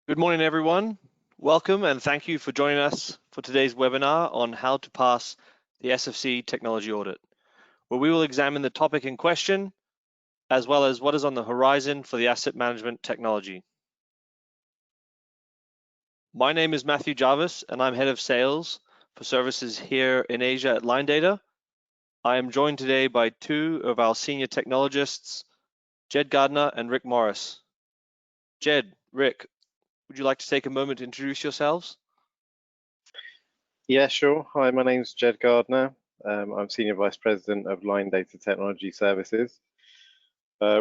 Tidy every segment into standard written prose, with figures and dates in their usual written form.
Good morning, everyone. Welcome and thank you for joining us for today's webinar on how to pass the SFC technology audit, where we will examine the topic in question, as well as what is on the horizon for the asset management technology. My name is Matthew Jarvis, and I'm head of sales for services here in Asia at Linedata. I am joined today by two of our senior technologists, Jed Gardner and Rick Morris. Jed, Rick, would you like to take a moment to introduce yourselves? Yeah, sure. Hi, my name's Jed Gardner. I'm Senior Vice President of Linedata Technology Services.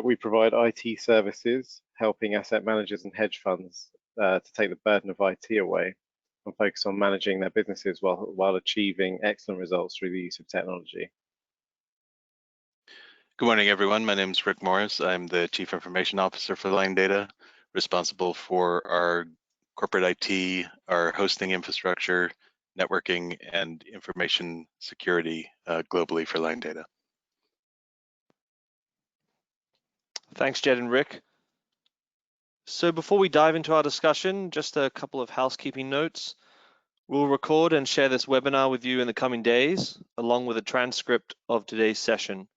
We provide IT services, helping asset managers and hedge funds to take the burden of IT away and focus on managing their businesses while achieving excellent results through the use of technology. Good morning, everyone. My name is Rick Morris. I'm the Chief Information Officer for Linedata, responsible for our corporate IT, our hosting infrastructure, networking, and information security globally for Linedata. Thanks, Jed and Rick. So before we dive into our discussion, just a couple of housekeeping notes. We'll record and share this webinar with you in the coming days, along with a transcript of today's session.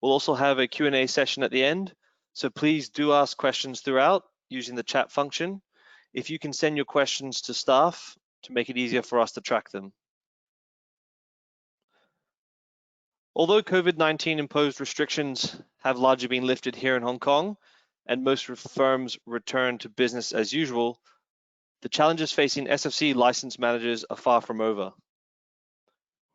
We'll also have a Q&A session at the end, so please do ask questions throughout using the chat function. If you can send your questions to staff to make it easier for us to track them. Although COVID-19 imposed restrictions have largely been lifted here in Hong Kong, and most firms return to business as usual, the challenges facing SFC license managers are far from over.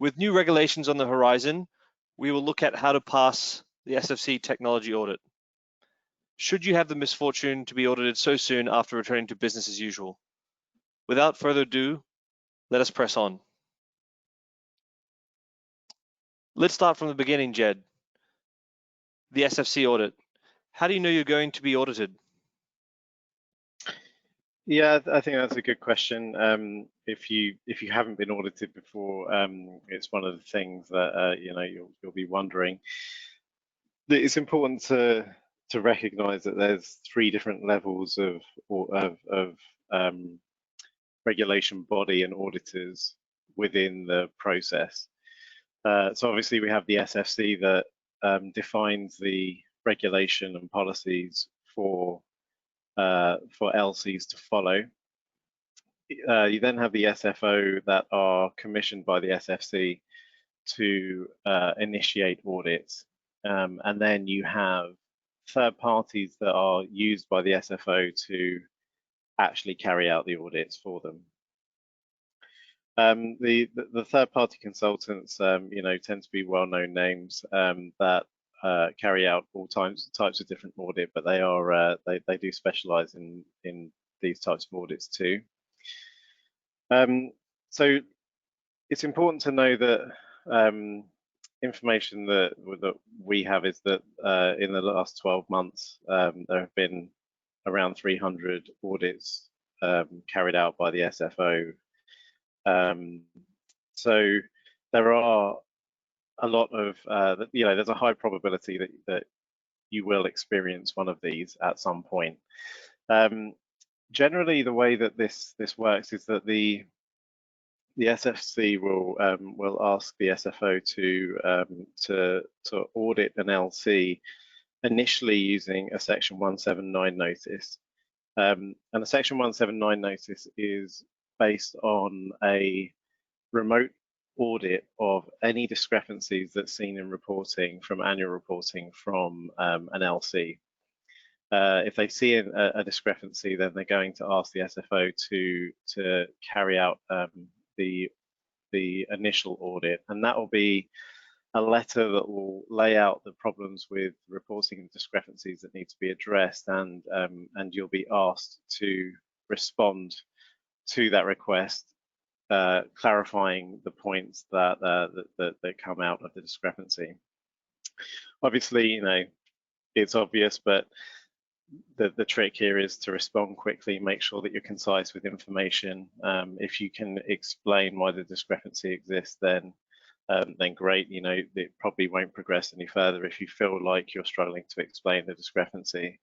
With new regulations on the horizon, we will look at how to pass the SFC technology audit. Should you have the misfortune to be audited so soon after returning to business as usual? Without further ado, let us press on. Let's start from the beginning, Jed. The SFC audit. How do you know you're going to be audited? Yeah, I think that's a good question. If you haven't been audited before, it's one of the things that you'll be wondering. It's important to recognise that there's three different levels of regulation body and auditors within the process. So obviously we have the SFC that defines the regulation and policies for LCs to follow. You then have the SFO that are commissioned by the SFC to initiate audits, and then you have third parties that are used by the SFO to actually carry out the audits for them. The third-party consultants, tend to be well-known names that carry out all types of different audit, but they are they do specialize in these types of audits too. So it's important to know that information that we have is that in the last 12 months there have been around 300 audits carried out by the SFO. So there are a lot of, there's a high probability that you will experience one of these at some point. Generally, the way that this works is that the SFC will ask the SFO to audit an LC initially using a Section 179 notice, and a Section 179 notice is based on a remote audit of any discrepancies that's seen in reporting from annual reporting from an LC. If they see a discrepancy, then they're going to ask the SFO to carry out the initial audit, and that will be a letter that will lay out the problems with reporting and discrepancies that need to be addressed, and you'll be asked to respond to that request, clarifying the points that come out of the discrepancy. Obviously, it's obvious, but the trick here is to respond quickly, make sure that you're concise with information. If you can explain why the discrepancy exists, then great. It probably won't progress any further. If you feel like you're struggling to explain the discrepancy,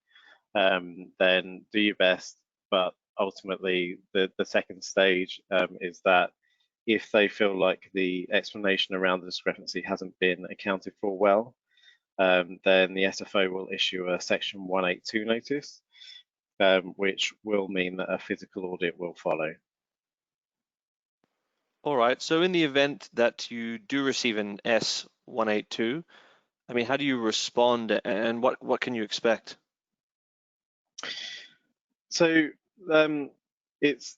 then do your best, but ultimately, the second stage is that if they feel like the explanation around the discrepancy hasn't been accounted for well, then the SFO will issue a Section 182 notice, which will mean that a physical audit will follow. All right, so in the event that you do receive an S182, I mean, how do you respond, and what can you expect? So it's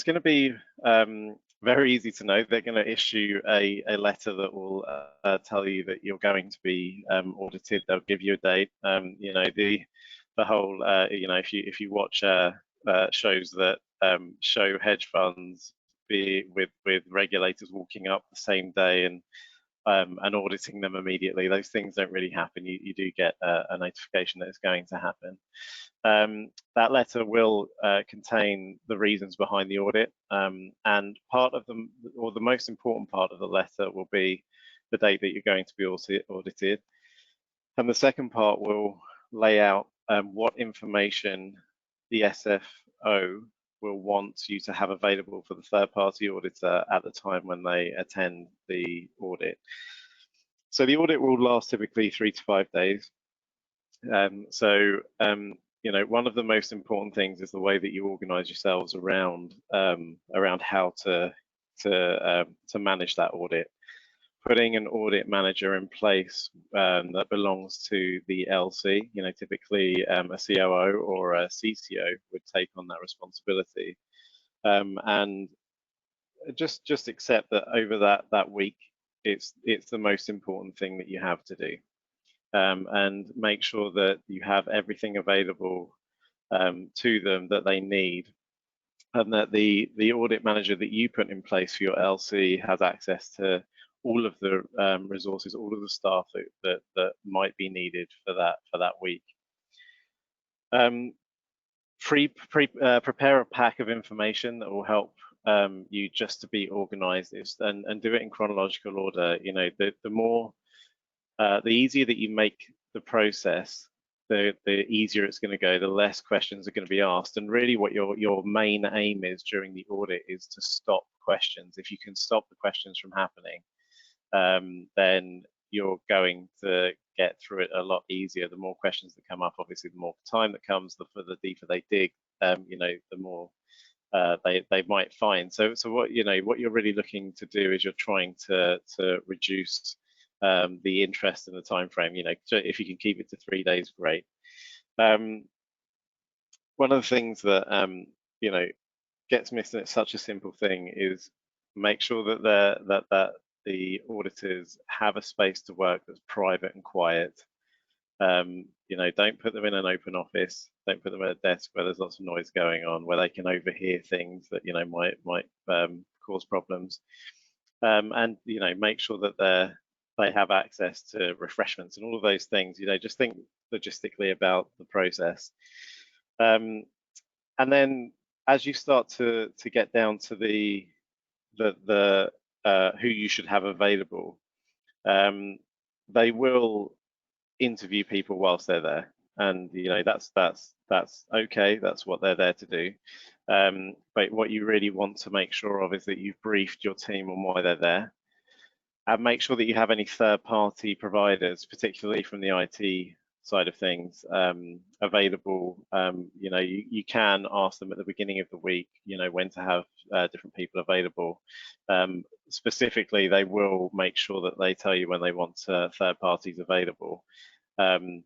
going to be very easy to know. They're going to issue a letter that will tell you that you're going to be audited. They'll give you a date. You know, the whole you know, if you watch shows that show hedge funds with regulators walking up the same day and auditing them immediately, those things don't really happen. You do get a notification that it's going to happen. That letter will contain the reasons behind the audit, and part of them, or the most important part of the letter, will be the date that you're going to be audited. And the second part will lay out what information the SFO will want you to have available for the third-party auditor at the time when they attend the audit. So the audit will last typically 3 to 5 days. You know, one of the most important things is the way that you organize yourselves around how to manage that audit. Putting an audit manager in place that belongs to the LC, you know, typically a COO or a CCO would take on that responsibility, and just accept that over that week, it's the most important thing that you have to do. And make sure that you have everything available to them that they need, and that the audit manager that you put in place for your LC has access to all of the resources, all of the staff that might be needed for that week. Prepare a pack of information that will help you just to be organized, and do it in chronological order. You know, the easier that you make the process, the easier it's going to go, the less questions are going to be asked. And really what your main aim is during the audit is to stop questions. If you can stop the questions from happening, then you're going to get through it a lot easier. The more questions that come up, obviously, the more time that comes, the deeper they dig, you know, the more they might find. So what you're really looking to do is you're trying to reduce the interest in the time frame. You know, if you can keep it to 3 days, great. One of the things that you know, gets missed, and it's such a simple thing, is make sure that the auditors have a space to work that's private and quiet. You know, don't put them in an open office. Don't put them at a desk where there's lots of noise going on, where they can overhear things that, you know, might cause problems. And you know, make sure that they have access to refreshments and all of those things. You know, just think logistically about the process. And then as you start to get down to the who you should have available, they will interview people whilst they're there, and you know, that's okay. That's what they're there to do. But what you really want to make sure of is that you've briefed your team on why they're there, and make sure that you have any third-party providers, particularly from the IT side of things, available. You know, you can ask them at the beginning of the week, you know, when to have different people available. Specifically, they will make sure that they tell you when they want third parties available, and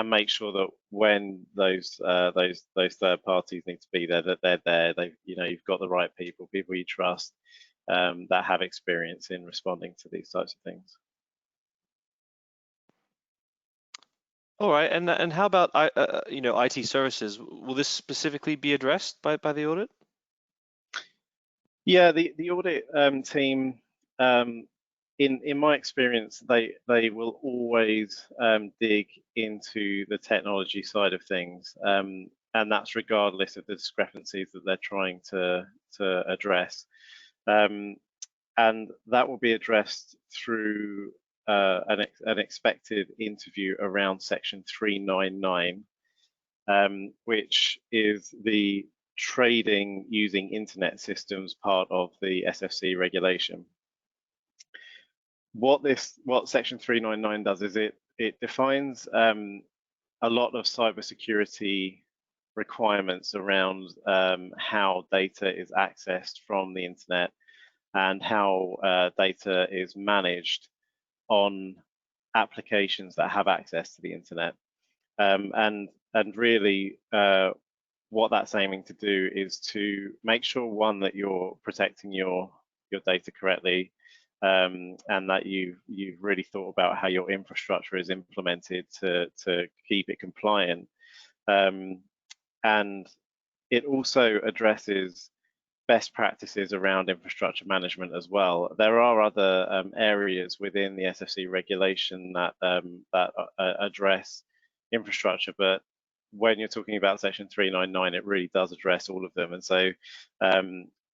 make sure that when those third parties need to be there, that they're there. You know, you've got the right people you trust, that have experience in responding to these types of things. All right, and how about you know, IT services? Will this specifically be addressed by the audit? Yeah, the audit team, in my experience, they will always dig into the technology side of things, and that's regardless of the discrepancies that they're trying to address, and that will be addressed through an expected interview around Section 399, which is the trading using internet systems part of the SFC regulation. What Section 399 does is it defines a lot of cybersecurity requirements around how data is accessed from the internet and how data is managed on applications that have access to the internet. And really what that's aiming to do is to make sure, one, that you're protecting your data correctly, and that you've really thought about how your infrastructure is implemented to keep it compliant. And it also addresses best practices around infrastructure management as well. There are other areas within the SFC regulation that address infrastructure, but when you're talking about Section 399, it really does address all of them. And so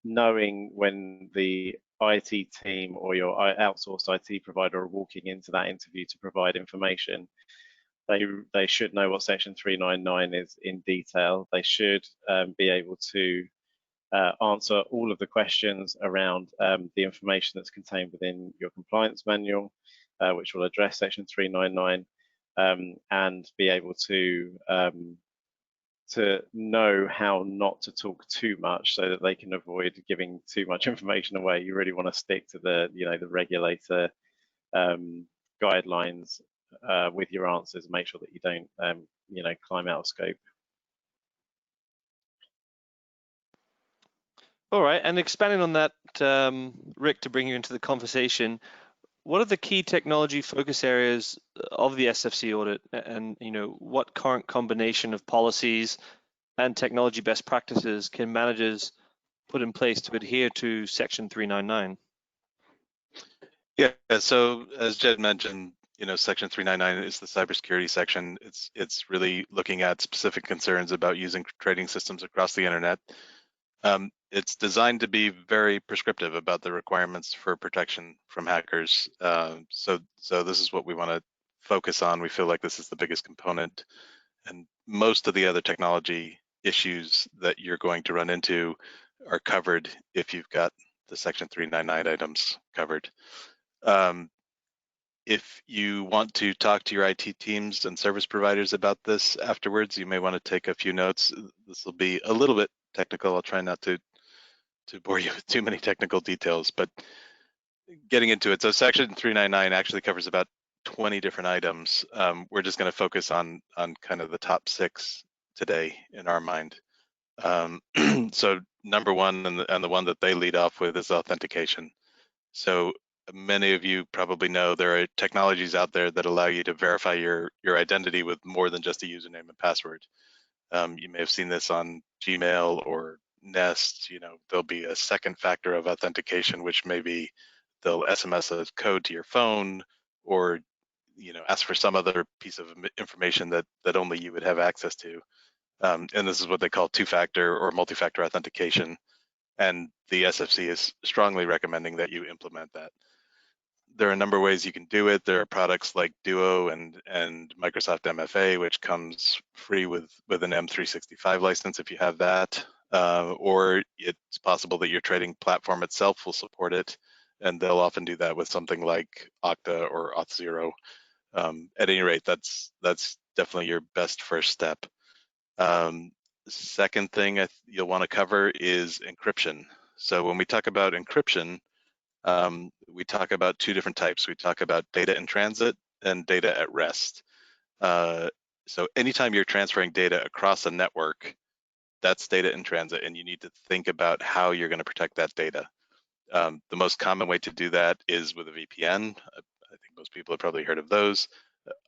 knowing when the IT team or your outsourced IT provider are walking into that interview to provide information, they should know what Section 399 is in detail. They should be able to answer all of the questions around the information that's contained within your compliance manual, which will address Section 399, and be able to know how not to talk too much so that they can avoid giving too much information away. You really want to stick to the the regulator guidelines with your answers, and make sure that you don't climb out of scope. All right, and expanding on that, Rick, to bring you into the conversation, what are the key technology focus areas of the SFC audit, and what current combination of policies and technology best practices can managers put in place to adhere to Section 399? Yeah, so as Jed mentioned, Section 399 is the cybersecurity section. It's really looking at specific concerns about using trading systems across the internet. It's designed to be very prescriptive about the requirements for protection from hackers. So this is what we want to focus on. We feel like this is the biggest component, and most of the other technology issues that you're going to run into are covered if you've got the Section 399 items covered. If you want to talk to your IT teams and service providers about this afterwards, you may want to take a few notes. This will be a little bit technical. I'll try not to bore you with too many technical details, but getting into it. So Section 399 actually covers about 20 different items. We're just going to focus on kind of the top 6 today in our mind. So number one, and the one that they lead off with, is authentication. So many of you probably know there are technologies out there that allow you to verify your identity with more than just a username and password. You may have seen this on Gmail or Nest. There'll be a second factor of authentication, which may be they'll SMS a code to your phone, or ask for some other piece of information that only you would have access to. And this is what they call two-factor or multi-factor authentication. And the SFC is strongly recommending that you implement that. There are a number of ways you can do it. There are products like Duo and Microsoft MFA, which comes free with an M365 license if you have that. Or it's possible that your trading platform itself will support it, and they'll often do that with something like Okta or Auth0. At any rate, that's definitely your best first step. Second thing you'll want to cover is encryption. So when we talk about encryption, we talk about 2 different types. We talk about data in transit and data at rest. So anytime you're transferring data across a network, that's data in transit, and you need to think about how you're going to protect that data. The most common way to do that is with a VPN. I think most people have probably heard of those.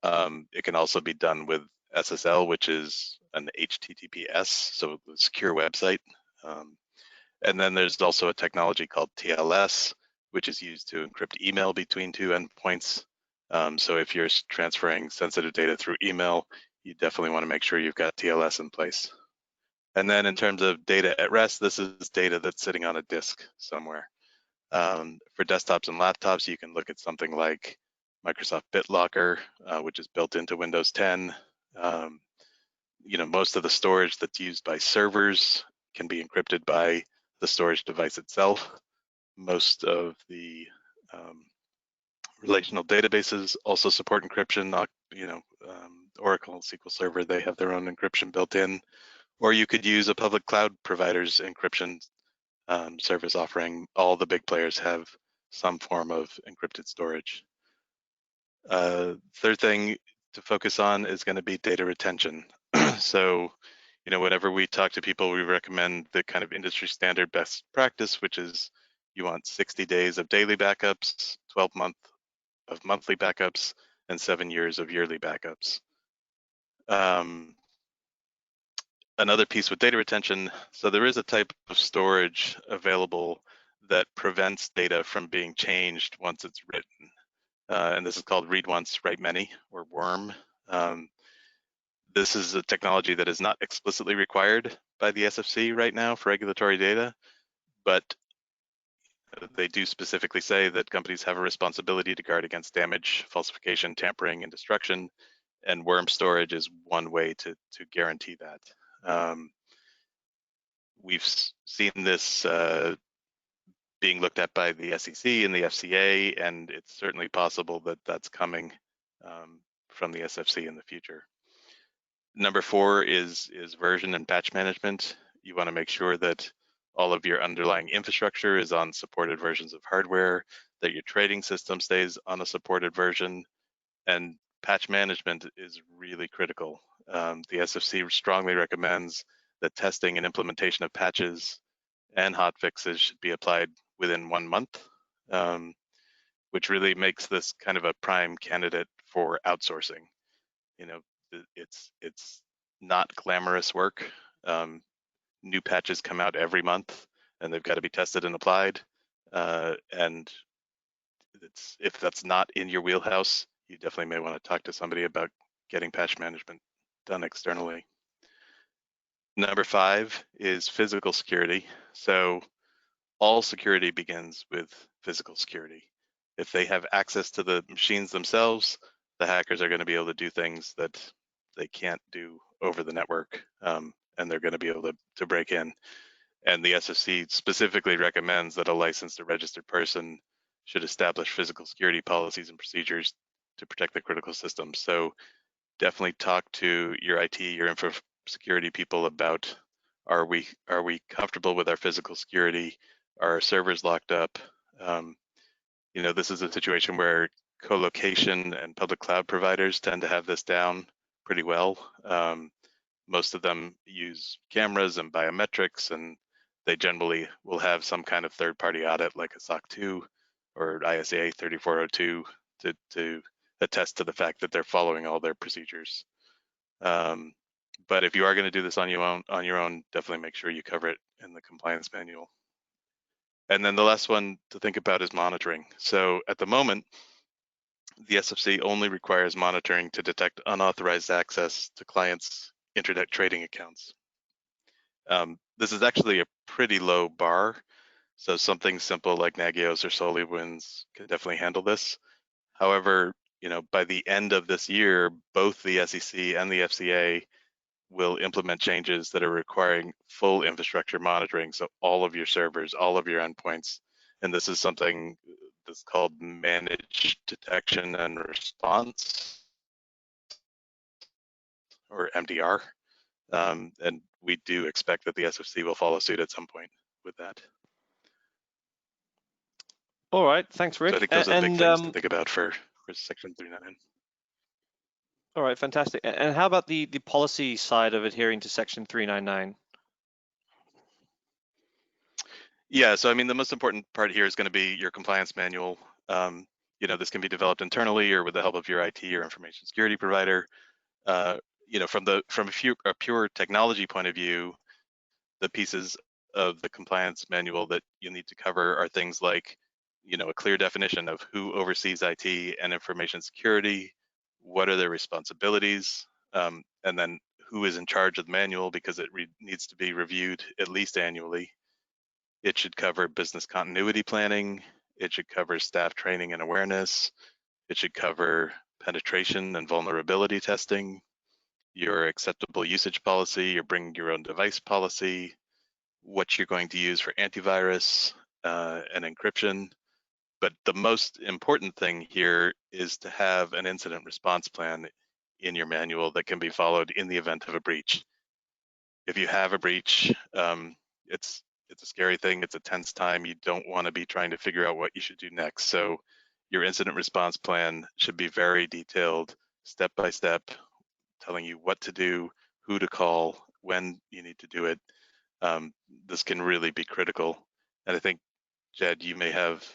It can also be done with SSL, which is an HTTPS, so a secure website. And then there's also a technology called TLS, which is used to encrypt email between 2 endpoints. So if you're transferring sensitive data through email, you definitely want to make sure you've got TLS in place. And then in terms of data at rest, this is data that's sitting on a disk somewhere. For desktops and laptops, you can look at something like Microsoft BitLocker, which is built into Windows 10. Most of the storage that's used by servers can be encrypted by the storage device itself. Most of the relational databases also support encryption. Oracle and SQL Server, they have their own encryption built in. Or you could use a public cloud provider's encryption service offering. All the big players have some form of encrypted storage. Third thing to focus on is going to be data retention. So, whenever we talk to people, we recommend the kind of industry standard best practice, which is you want 60 days of daily backups, 12 months of monthly backups, and 7 years of yearly backups. Another piece with data retention, so there is a type of storage available that prevents data from being changed once it's written. And this is called read once, write many, or WORM. This is a technology that is not explicitly required by the SFC right now for regulatory data, but they do specifically say that companies have a responsibility to guard against damage, falsification, tampering, and destruction, and worm storage is one way to guarantee that. We've seen this being looked at by the SEC and the FCA, and it's certainly possible that that's coming from the SFC in the future. Number 4 is version and patch management. You want to make sure that all of your underlying infrastructure is on supported versions of hardware, that your trading system stays on a supported version, and patch management is really critical. The SFC strongly recommends that testing and implementation of patches and hotfixes should be applied within 1 month, which really makes this kind of a prime candidate for outsourcing. It's not glamorous work. New patches come out every month, and they've got to be tested and applied. And if that's not in your wheelhouse, you definitely may want to talk to somebody about getting patch management done externally. Number 5 is physical security. So all security begins with physical security. If they have access to the machines themselves, the hackers are going to be able to do things that they can't do over the network, and they're going to be able to break in. And the SFC specifically recommends that a licensed or registered person should establish physical security policies and procedures to protect the critical systems. So definitely talk to your IT, your info security people about, are we comfortable with our physical security? Are our servers locked up? This is a situation where co-location and public cloud providers tend to have this down pretty well. Most of them use cameras and biometrics, and they generally will have some kind of third-party audit like a SOC 2 or ISA 3402 to attest to the fact that they're following all their procedures. But if you are going to do this on your own, definitely make sure you cover it in the compliance manual. And then the last one to think about is monitoring. So at the moment, the SFC only requires monitoring to detect unauthorized access to clients' internet trading accounts. This is actually a pretty low bar. So something simple like Nagios or SolarWinds can definitely handle this. However, by the end of this year, both the SEC and the FCA will implement changes that are requiring full infrastructure monitoring. So all of your servers, all of your endpoints, and this is something that's called managed detection and response, or MDR. And we do expect that the SFC will follow suit at some point with that. All right, thanks, Rick. So I think those are the big things to think about for Section 399. All right, fantastic. And how about the policy side of adhering to Section 399? Yeah, so I mean, the most important part here is going to be your compliance manual. This can be developed internally or with the help of your IT or information security provider. From a pure technology point of view, the pieces of the compliance manual that you need to cover are things like, a clear definition of who oversees IT and information security, what are their responsibilities, and then who is in charge of the manual, because it needs to be reviewed at least annually. It should cover business continuity planning. It should cover staff training and awareness. It should cover penetration and vulnerability testing, your acceptable usage policy, your bring your own device policy, what you're going to use for antivirus and encryption. But the most important thing here is to have an incident response plan in your manual that can be followed in the event of a breach. If you have a breach, it's a scary thing. It's a tense time. You don't want to be trying to figure out what you should do next. So your incident response plan should be very detailed, step by step, telling you what to do, who to call, when you need to do it. This can really be critical. And I think, Jed, you may have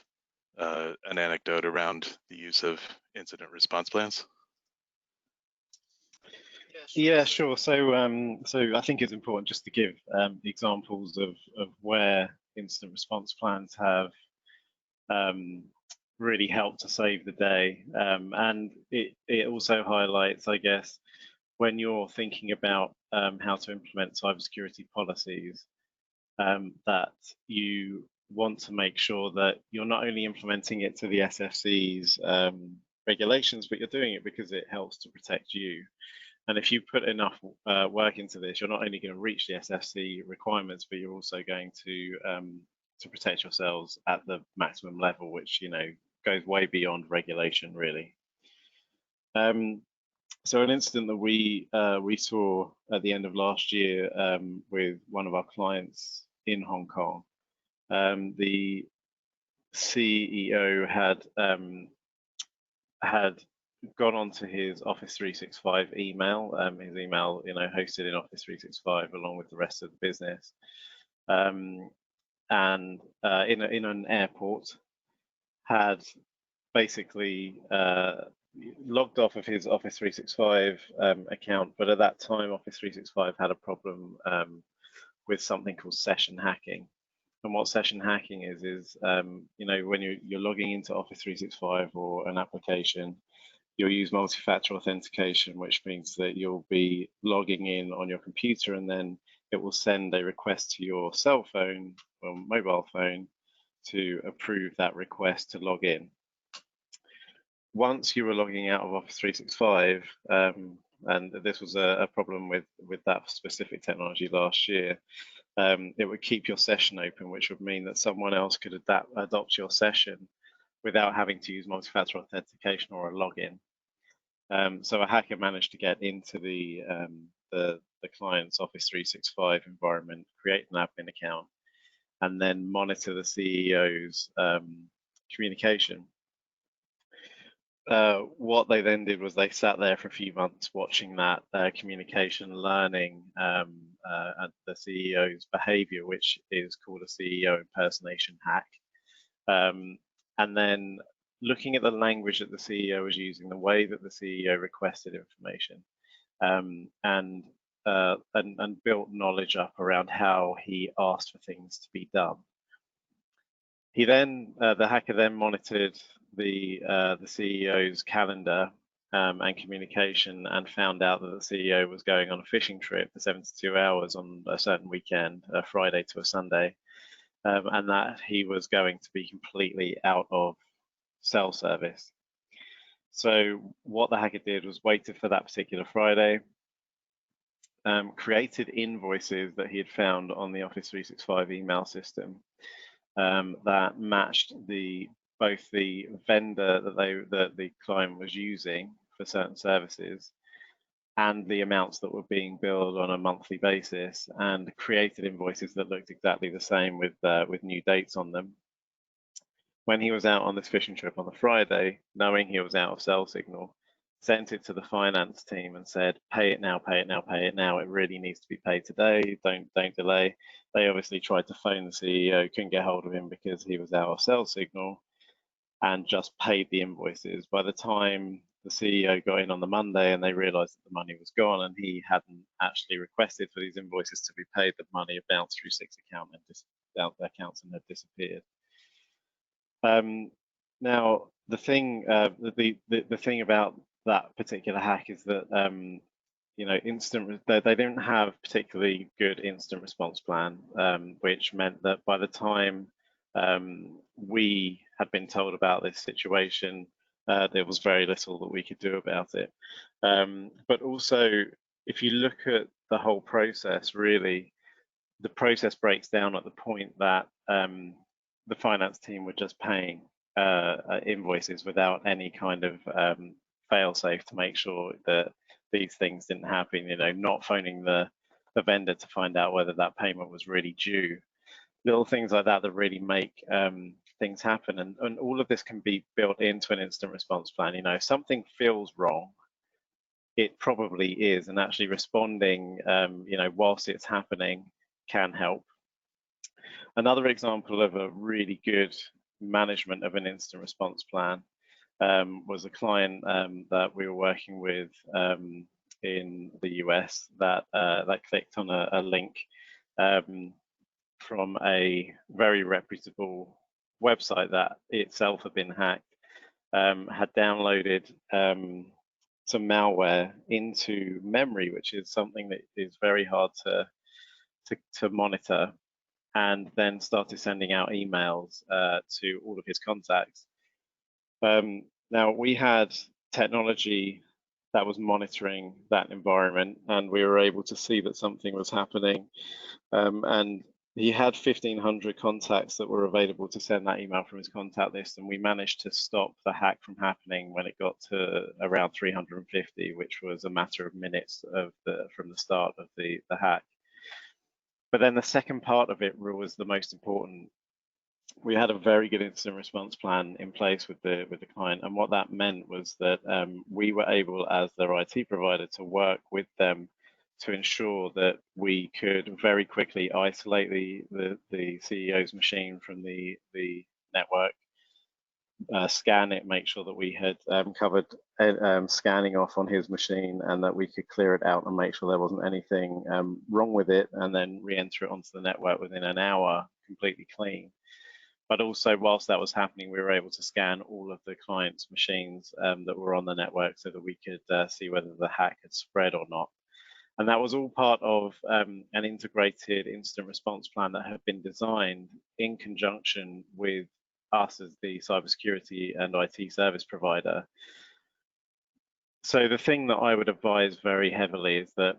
an anecdote around the use of incident response plans. Yeah, sure. So I think it's important just to give examples of where incident response plans have really helped to save the day. And it also highlights, I guess, when you're thinking about how to implement cybersecurity policies, that you want to make sure that you're not only implementing it to the SFC's regulations, but you're doing it because it helps to protect you. And if you put enough work into this, you're not only going to reach the SFC requirements, but you're also going to protect yourselves at the maximum level, which goes way beyond regulation, really. So an incident that we saw at the end of last year with one of our clients in Hong Kong, the CEO had gone onto his Office 365 email, his email hosted in Office 365 along with the rest of the business, and in an airport had basically logged off of his Office 365 account, but at that time Office 365 had a problem with something called session hacking. And what session hacking is when you're logging into Office 365 or an application, you'll use multi-factor authentication, which means that you'll be logging in on your computer and then it will send a request to your cell phone or mobile phone to approve that request to log in. Once you were logging out of Office 365, and this was a problem with that specific technology last year, it would keep your session open, which would mean that someone else could adopt your session without having to use multi-factor authentication or a login. So a hacker managed to get into the client's Office 365 environment, create an admin account, and then monitor the CEO's communication. What they then did was they sat there for a few months watching that communication, learning the CEO's behavior, which is called a CEO impersonation hack. And then looking at the language that the CEO was using, the way that the CEO requested information, and built knowledge up around how he asked for things to be done. He then, the hacker then monitored the CEO's calendar and communication and found out that the CEO was going on a fishing trip for 72 hours on a certain weekend, a Friday to a Sunday, and that he was going to be completely out of cell service. So what the hacker did was waited for that particular Friday, created invoices that he had found on the Office 365 email system that matched both the vendor that the client was using for certain services and the amounts that were being billed on a monthly basis, and created invoices that looked exactly the same with new dates on them. When he was out on this fishing trip on the Friday, knowing he was out of cell signal, sent it to the finance team and said, pay it now, pay it now, pay it now. It really needs to be paid today. Don't delay. They obviously tried to phone the CEO, couldn't get hold of him because he was out of cell signal, and just paid the invoices. By the time the CEO got in on the Monday and they realized that the money was gone and he hadn't actually requested for these invoices to be paid, the money had bounced through six accounts and had disappeared. Now, the thing about that particular hack is that they didn't have particularly good instant response plan, which meant that by the time we had been told about this situation, there was very little that we could do about it. But also, if you look at the whole process, really, the process breaks down at the point that the finance team were just paying invoices without any kind of fail-safe to make sure that these things didn't happen, you know, not phoning the vendor to find out whether that payment was really due. Little things like that that really make things happen, and all of this can be built into an incident response plan. You know, if something feels wrong, it probably is, and actually responding, you know, whilst it's happening can help. Another example of a really good management of an incident response plan was a client that we were working with in the US that clicked on a link from a very reputable website that itself had been hacked, had downloaded some malware into memory, which is something that is very hard to monitor, and then started sending out emails to all of his contacts. Now, we had technology that was monitoring that environment, and we were able to see that something was happening. And he had 1,500 contacts that were available to send that email from his contact list, and we managed to stop the hack from happening when it got to around 350, which was a matter of minutes from the start of the hack. But then the second part of it was the most important. We had a very good incident response plan in place with the client, and what that meant was that we were able, as their IT provider, to work with them to ensure that we could very quickly isolate the CEO's machine from the network, scan it, make sure that we had covered scanning off on his machine, and that we could clear it out and make sure there wasn't anything wrong with it, and then re-enter it onto the network within an hour, completely clean. But also, whilst that was happening, we were able to scan all of the client's machines that were on the network so that we could see whether the hack had spread or not. And that was all part of an integrated incident response plan that had been designed in conjunction with us as the cybersecurity and IT service provider. So the thing that I would advise very heavily is that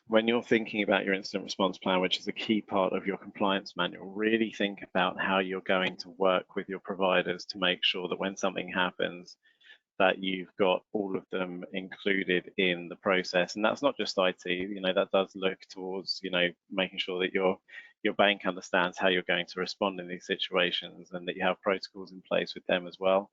when you're thinking about your incident response plan, which is a key part of your compliance manual, really think about how you're going to work with your providers to make sure that when something happens, that you've got all of them included in the process. And that's not just IT, you know, that does look towards, you know, making sure that your bank understands how you're going to respond in these situations, and that you have protocols in place with them as well,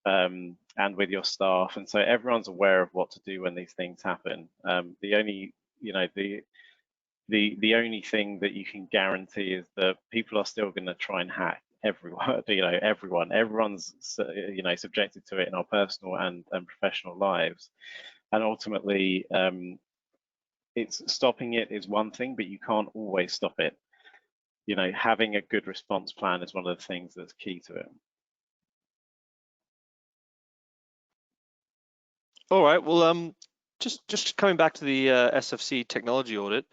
and with your staff. And so everyone's aware of what to do when these things happen. The only, you know, the only thing that you can guarantee is that people are still going to try and hack everyone. You know, everyone's, you know, subjected to it in our personal and professional lives, and ultimately it's stopping it is one thing, but you can't always stop it. You know, having a good response plan is one of the things that's key to it. All right, well, just coming back to the SFC technology audit,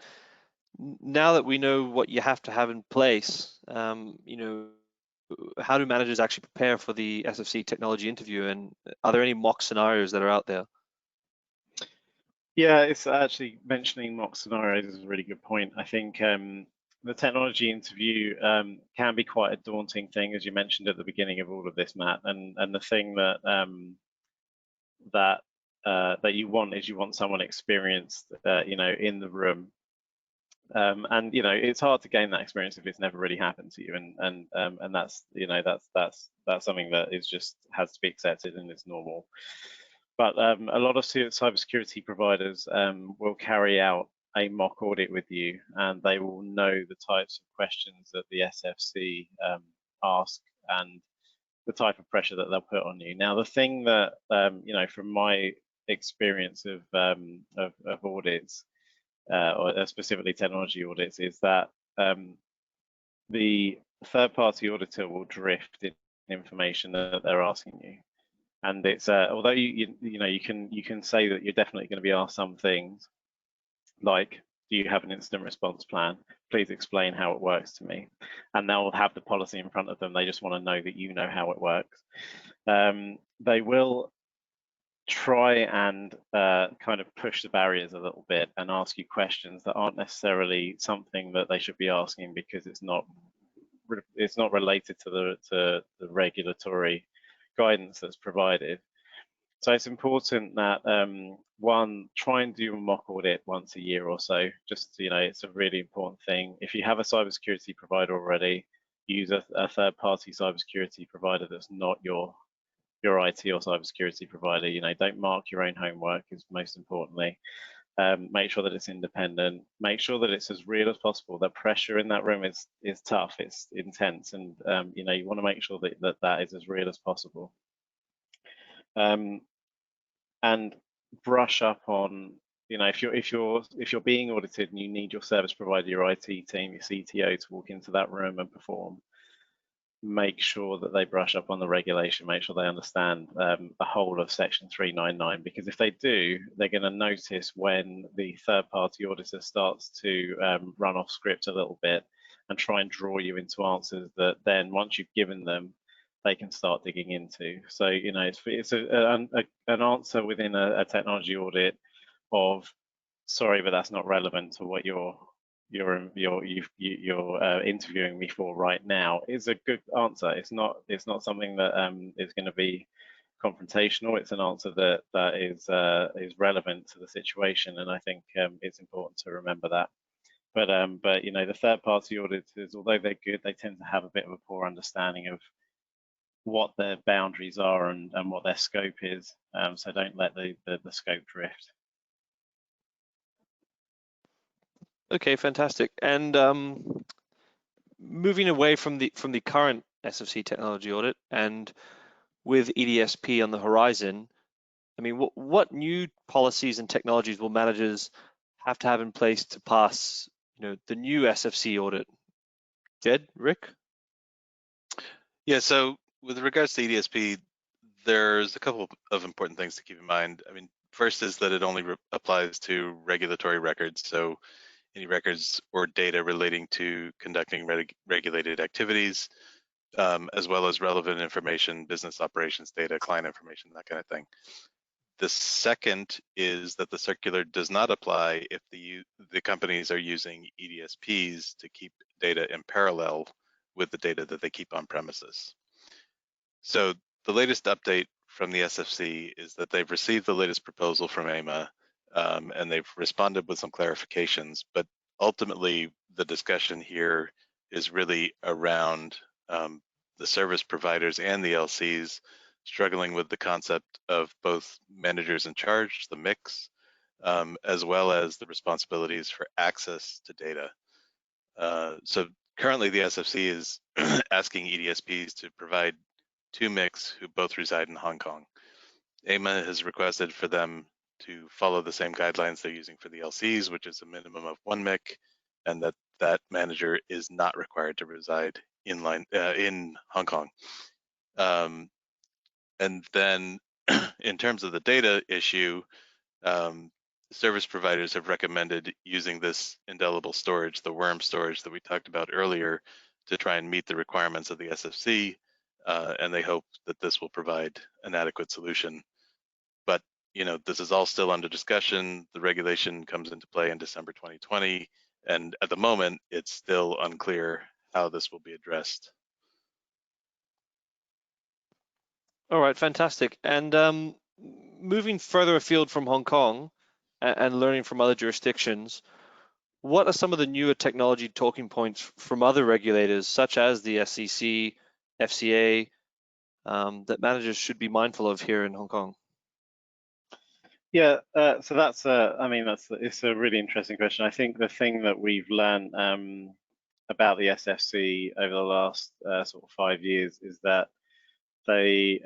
now that we know what you have to have in place, you know, how do managers actually prepare for the SFC technology interview, and are there any mock scenarios that are out there? Yeah, it's actually mentioning mock scenarios is a really good point. I think the technology interview can be quite a daunting thing, as you mentioned at the beginning of all of this, Matt. And the thing that that you want is you want someone experienced, you know, in the room. And you know, it's hard to gain that experience if it's never really happened to you, and that's, you know, that's something that is just has to be accepted and it's normal. But a lot of cybersecurity providers will carry out a mock audit with you, and they will know the types of questions that the SFC ask and the type of pressure that they'll put on you. Now, the thing that you know, from my experience of audits, or specifically technology audits, is that the third-party auditor will drift in information that they're asking you. And it's although you know, you can say that you're definitely going to be asked some things, like, do you have an incident response plan? Please explain how it works to me. And they'll have the policy in front of them. They just want to know that you know how it works. They will try and kind of push the barriers a little bit and ask you questions that aren't necessarily something that they should be asking because it's not related to the regulatory guidance that's provided. So it's important that one, try and do a mock audit once a year or so. Just, you know, it's a really important thing. If you have a cybersecurity provider already, use a third-party cybersecurity provider that's not your IT or cybersecurity provider. You know, don't mark your own homework, is most importantly. Make sure that it's independent. Make sure that it's as real as possible. The pressure in that room is tough. It's intense, and you know, you want to make sure that that is as real as possible. And brush up on, you know, if you're being audited and you need your service provider, your IT team, your CTO to walk into that room and perform, make sure that they brush up on the regulation, make sure they understand the whole of Section 399, because if they do, they're going to notice when the third-party auditor starts to run off script a little bit and try and draw you into answers that then, once you've given them, they can start digging into. So, you know, it's an answer within a technology audit of, sorry, but that's not relevant to what you're interviewing me for right now, is a good answer. It's not something that is going to be confrontational. It's an answer that is relevant to the situation, and I think it's important to remember that. But you know, the third-party auditors, although they're good, they tend to have a bit of a poor understanding of what their boundaries are and what their scope is. So don't let the scope drift. Okay, fantastic. And moving away from the current SFC technology audit and with EDSP on the horizon, I mean, what new policies and technologies will managers have to have in place to pass, you know, the new SFC audit? Jed, Rick? Yeah, so with regards to EDSP, there's a couple of important things to keep in mind. I mean, first is that it only applies to regulatory records. So any records or data relating to conducting regulated activities, as well as relevant information, business operations data, client information, that kind of thing. The second is that the circular does not apply if the companies are using EDSPs to keep data in parallel with the data that they keep on premises. So the latest update from the SFC is that they've received the latest proposal from AMA, and they've responded with some clarifications, but ultimately the discussion here is really around the service providers and the LCs struggling with the concept of both managers in charge, the mix, as well as the responsibilities for access to data. So currently the SFC is asking EDSPs to provide two MICs who both reside in Hong Kong. AMA has requested for them to follow the same guidelines they're using for the LCs, which is a minimum of one MIC, and that manager is not required to reside in Hong Kong. And then in terms of the data issue, service providers have recommended using this indelible storage, the worm storage that we talked about earlier, to try and meet the requirements of the SFC, and they hope that this will provide an adequate solution. But you know, this is all still under discussion. The regulation comes into play in December 2020, and at the moment, it's still unclear how this will be addressed. All right, fantastic. And moving further afield from Hong Kong and learning from other jurisdictions, what are some of the newer technology talking points from other regulators, such as the SEC, FCA, that managers should be mindful of here in Hong Kong? Yeah, so that's I mean, it's a really interesting question. I think the thing that we've learned about the SFC over the last sort of 5 years is that they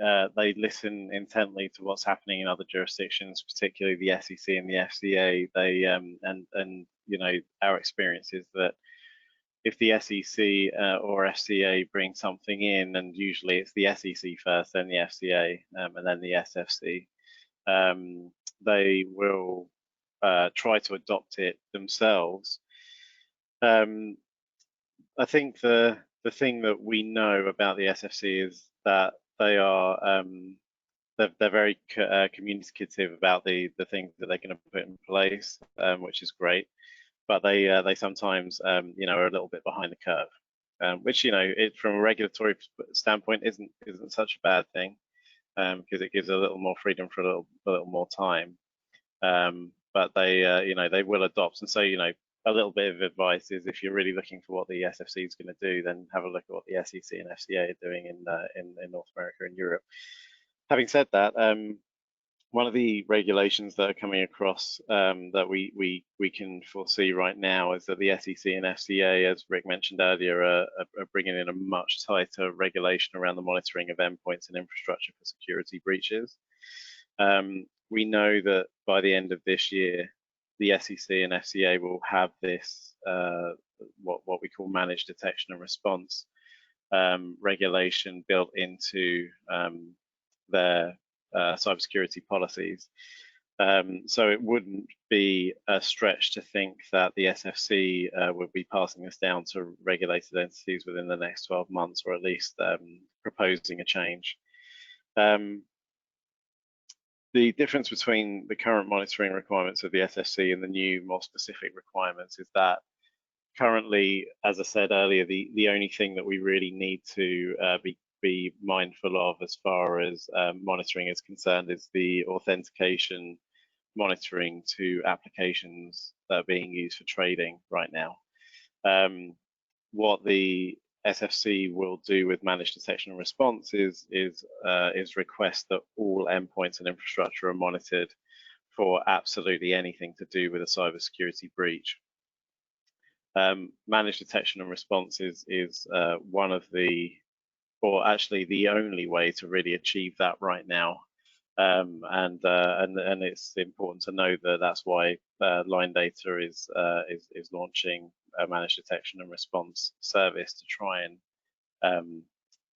listen intently to what's happening in other jurisdictions, particularly the SEC and the FCA. They and you know, our experience is that if the SEC or FCA bring something in, and usually it's the SEC first, then the FCA, and then the SFC, they will try to adopt it themselves. I think the thing that we know about the SFC is that they are they're very communicative about the things that they're going to put in place, which is great. But they sometimes you know, are a little bit behind the curve, which, you know, from a regulatory standpoint isn't such a bad thing, because it gives a little more freedom for a little more time. But they you know, they will adopt, and so, you know, a little bit of advice is, if you're really looking for what the SFC is going to do, then have a look at what the SEC and FCA are doing in North America and Europe. Having said that, one of the regulations that are coming across that we can foresee right now is that the SEC and FCA, as Rick mentioned earlier, are bringing in a much tighter regulation around the monitoring of endpoints and infrastructure for security breaches. We know that by the end of this year, the SEC and FCA will have this what we call managed detection and response regulation built into their cybersecurity policies. So it wouldn't be a stretch to think that the SFC would be passing this down to regulated entities within the next 12 months, or at least proposing a change. The difference between the current monitoring requirements of the SFC and the new, more specific requirements is that currently, as I said earlier, the only thing that we really need to be mindful of as far as monitoring is concerned is the authentication monitoring to applications that are being used for trading right now. What the SFC will do with managed detection and response is request that all endpoints and infrastructure are monitored for absolutely anything to do with a cybersecurity breach. Managed detection and response is one of the, or actually the only way to really achieve that right now. And it's important to know that that's why Linedata is launching a managed detection and response service to try and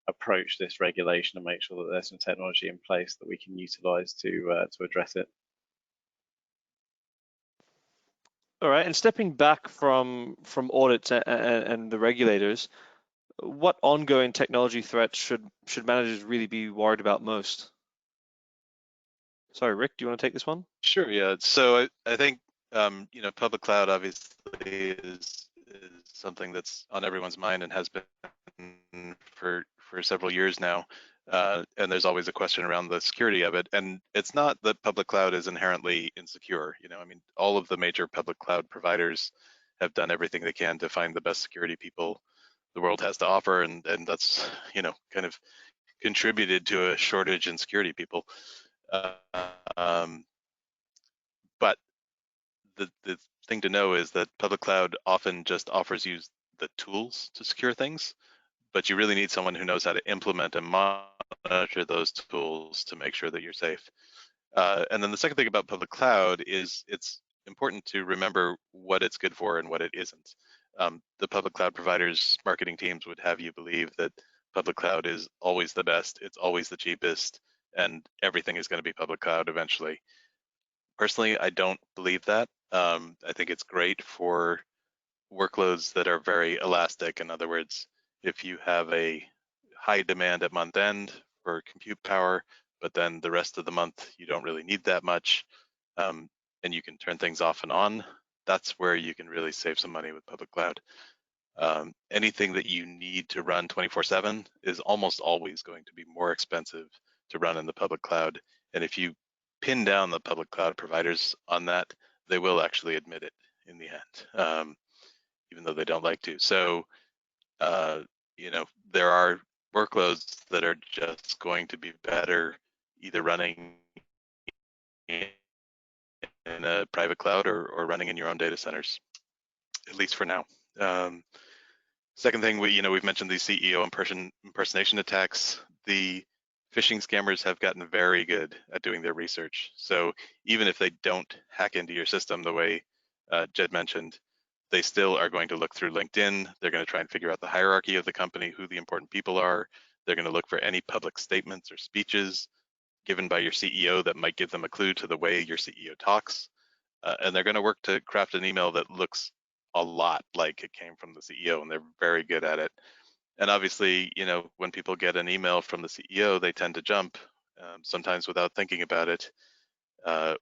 approach this regulation and make sure that there's some technology in place that we can utilize to address it. All right, and stepping back from audits and the regulators, what ongoing technology threats should managers really be worried about most? Sorry, Rick, do you want to take this one? Sure, yeah. So I think you know, public cloud obviously is something that's on everyone's mind and has been for several years now. And there's always a question around the security of it. And it's not that public cloud is inherently insecure. You know, I mean, all of the major public cloud providers have done everything they can to find the best security people the world has to offer, and that's, you know, kind of contributed to a shortage in security people. But the thing to know is that public cloud often just offers you the tools to secure things, but you really need someone who knows how to implement and monitor those tools to make sure that you're safe. And then the second thing about public cloud is it's important to remember what it's good for and what it isn't. The public cloud providers' marketing teams would have you believe that public cloud is always the best, it's always the cheapest, and everything is going to be public cloud eventually. Personally, I don't believe that. I think it's great for workloads that are very elastic. In other words, if you have a high demand at month end for compute power, but then the rest of the month you don't really need that much, and you can turn things off and on, that's where you can really save some money with public cloud. Anything that you need to run 24/7 is almost always going to be more expensive to run in the public cloud. And if you pin down the public cloud providers on that, they will actually admit it in the end, even though they don't like to. So, you know, there are workloads that are just going to be better either running in a private cloud or running in your own data centers, at least for now. Second thing, we've mentioned these CEO impersonation attacks. The phishing scammers have gotten very good at doing their research. So even if they don't hack into your system the way Jed mentioned, they still are going to look through LinkedIn. They're going to try and figure out the hierarchy of the company, who the important people are. They're going to look for any public statements or speeches given by your CEO that might give them a clue to the way your CEO talks. And they're going to work to craft an email that looks a lot like it came from the CEO, and they're very good at it. And obviously, you know, when people get an email from the CEO, they tend to jump sometimes without thinking about it,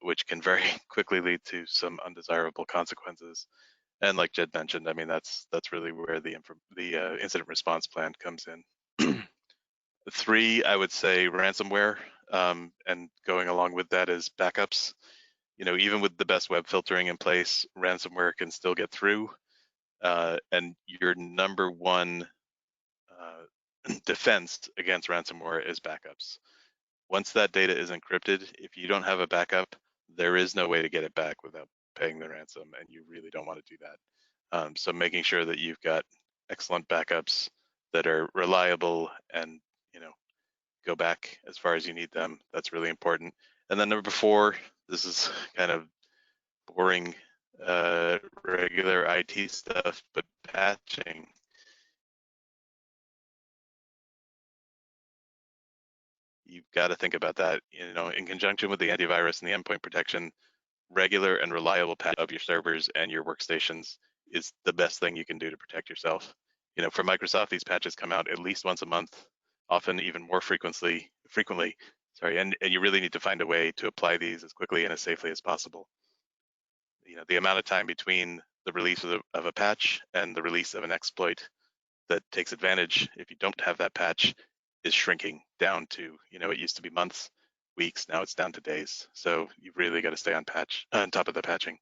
which can very quickly lead to some undesirable consequences. And like Jed mentioned, I mean, that's really where the incident response plan comes in. 3, I would say ransomware, and going along with that is backups. You know, even with the best web filtering in place, ransomware can still get through. And your number one defense against ransomware is backups. Once that data is encrypted, if you don't have a backup, there is no way to get it back without paying the ransom, and you really don't want to do that. So making sure that you've got excellent backups that are reliable and, you know, go back as far as you need them, that's really important. And then number 4, this is kind of boring, regular IT stuff, but patching. You've got to think about that, you know, in conjunction with the antivirus and the endpoint protection. Regular and reliable patch of your servers and your workstations is the best thing you can do to protect yourself. You know, for Microsoft, these patches come out at least once a month, often even more frequently. Sorry, and you really need to find a way to apply these as quickly and as safely as possible. You know, the amount of time between the release of a patch and the release of an exploit that takes advantage, if you don't have that patch, is shrinking down to, you know, it used to be months, weeks, now it's down to days. So you've really got to stay on top of the patching.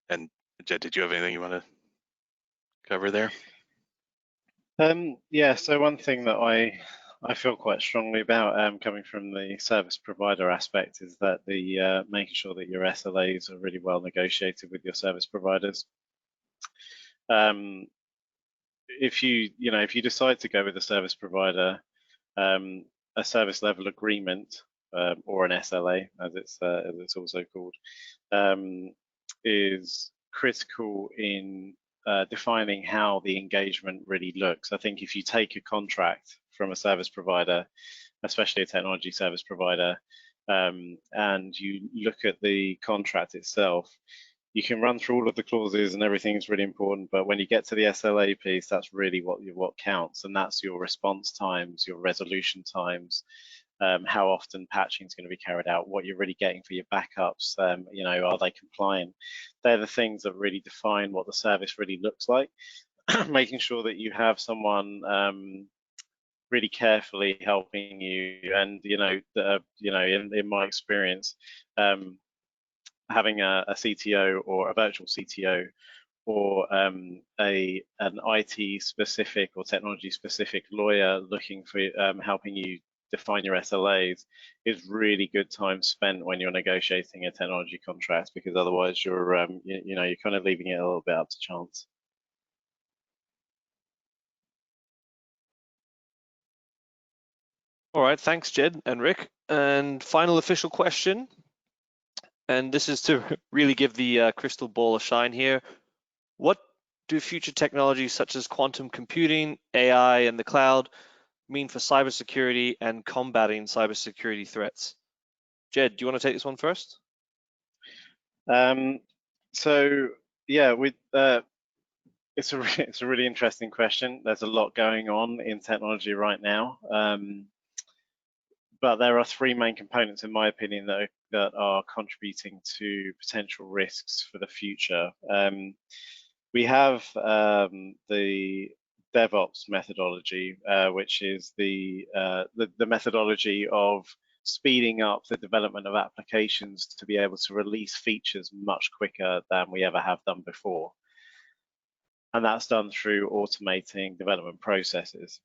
And Jed, did you have anything you want to cover there? Yeah, so one thing that I feel quite strongly about, coming from the service provider aspect, is that the making sure that your SLAs are really well negotiated with your service providers. If you decide to go with a service provider, a service level agreement, or an SLA, as it's also called, is critical in defining how the engagement really looks. I think if you take a contract from a service provider, especially a technology service provider, and you look at the contract itself, you can run through all of the clauses and everything is really important, but when you get to the SLA piece, that's really what counts, and that's your response times, your resolution times, how often patching is going to be carried out, what you're really getting for your backups, you know, are they compliant? They're the things that really define what the service really looks like. Making sure that you have someone really carefully helping you, and you know, in my experience, having a CTO or a virtual CTO or an IT specific or technology specific lawyer looking for helping you define your SLAs is really good time spent when you're negotiating a technology contract, because otherwise you're you're kind of leaving it a little bit up to chance. All right, thanks, Jed and Rick. And final official question, and this is to really give the crystal ball a shine here. What do future technologies such as quantum computing, AI, and the cloud mean for cybersecurity and combating cybersecurity threats? Jed, do you want to take this one first? So yeah, it's a really interesting question. There's a lot going on in technology right now, but there are 3 main components, in my opinion, that are contributing to potential risks for the future. We have the DevOps methodology, which is the methodology of speeding up the development of applications to be able to release features much quicker than we ever have done before. And that's done through automating development processes.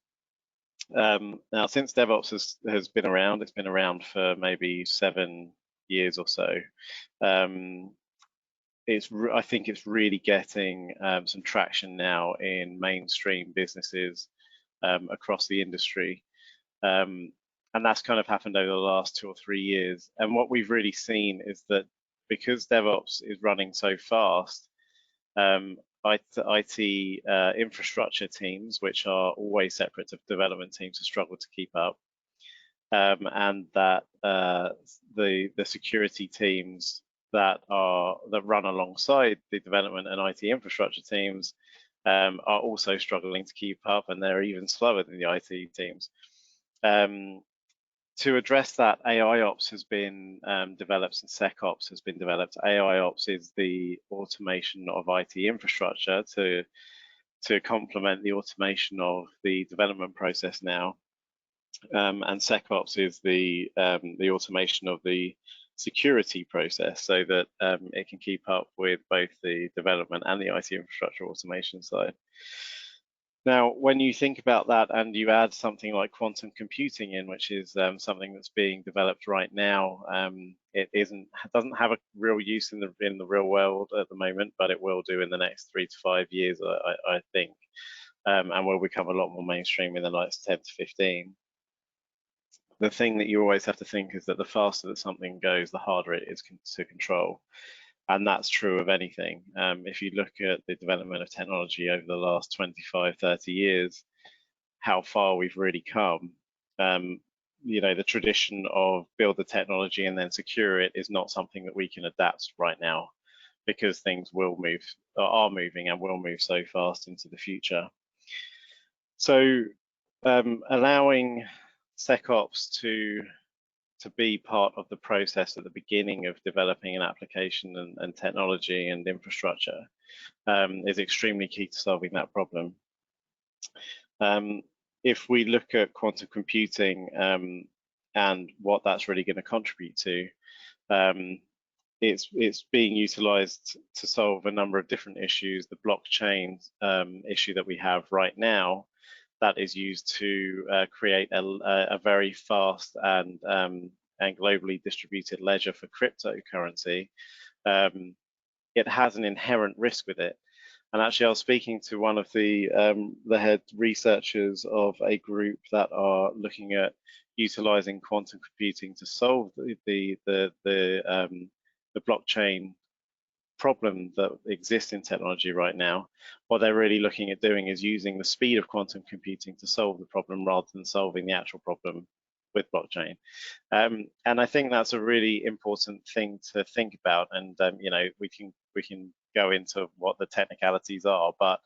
Now, since DevOps has been around, it's been around for maybe 7 years or so. I think it's really getting some traction now in mainstream businesses across the industry. And that's kind of happened over the last 2 or 3 years. And what we've really seen is that because DevOps is running so fast, IT infrastructure teams, which are always separate to development teams, have struggled to keep up, and that the security teams that run alongside the development and IT infrastructure teams are also struggling to keep up, and they're even slower than the IT teams. to address that, AIOps has been developed and SecOps has been developed. AIOps is the automation of IT infrastructure to complement the automation of the development process now, and SecOps is the automation of the security process, so that it can keep up with both the development and the IT infrastructure automation side. Now, when you think about that and you add something like quantum computing in, which is something that's being developed right now, it doesn't have a real use in the real world at the moment, but it will do in the next 3 to 5 years, I think, and will become a lot more mainstream in the next 10 to 15. The thing that you always have to think is that the faster that something goes, the harder it is to control. And that's true of anything. If you look at the development of technology over the last 25, 30 years, how far we've really come, you know, the tradition of build the technology and then secure it is not something that we can adapt right now, because things will move, are moving and will move so fast into the future. So allowing SecOps to be part of the process at the beginning of developing an application and technology and infrastructure is extremely key to solving that problem. If we look at quantum computing and what that's really going to contribute to, it's being utilized to solve a number of different issues. The blockchain issue that we have right now, that is used to create a very fast and globally distributed ledger for cryptocurrency. It has an inherent risk with it. And actually, I was speaking to one of the head researchers of a group that are looking at utilizing quantum computing to solve the blockchain problem that exists in technology right now. What they're really looking at doing is using the speed of quantum computing to solve the problem rather than solving the actual problem with blockchain. And I think that's a really important thing to think about. And you know, we can go into what the technicalities are, but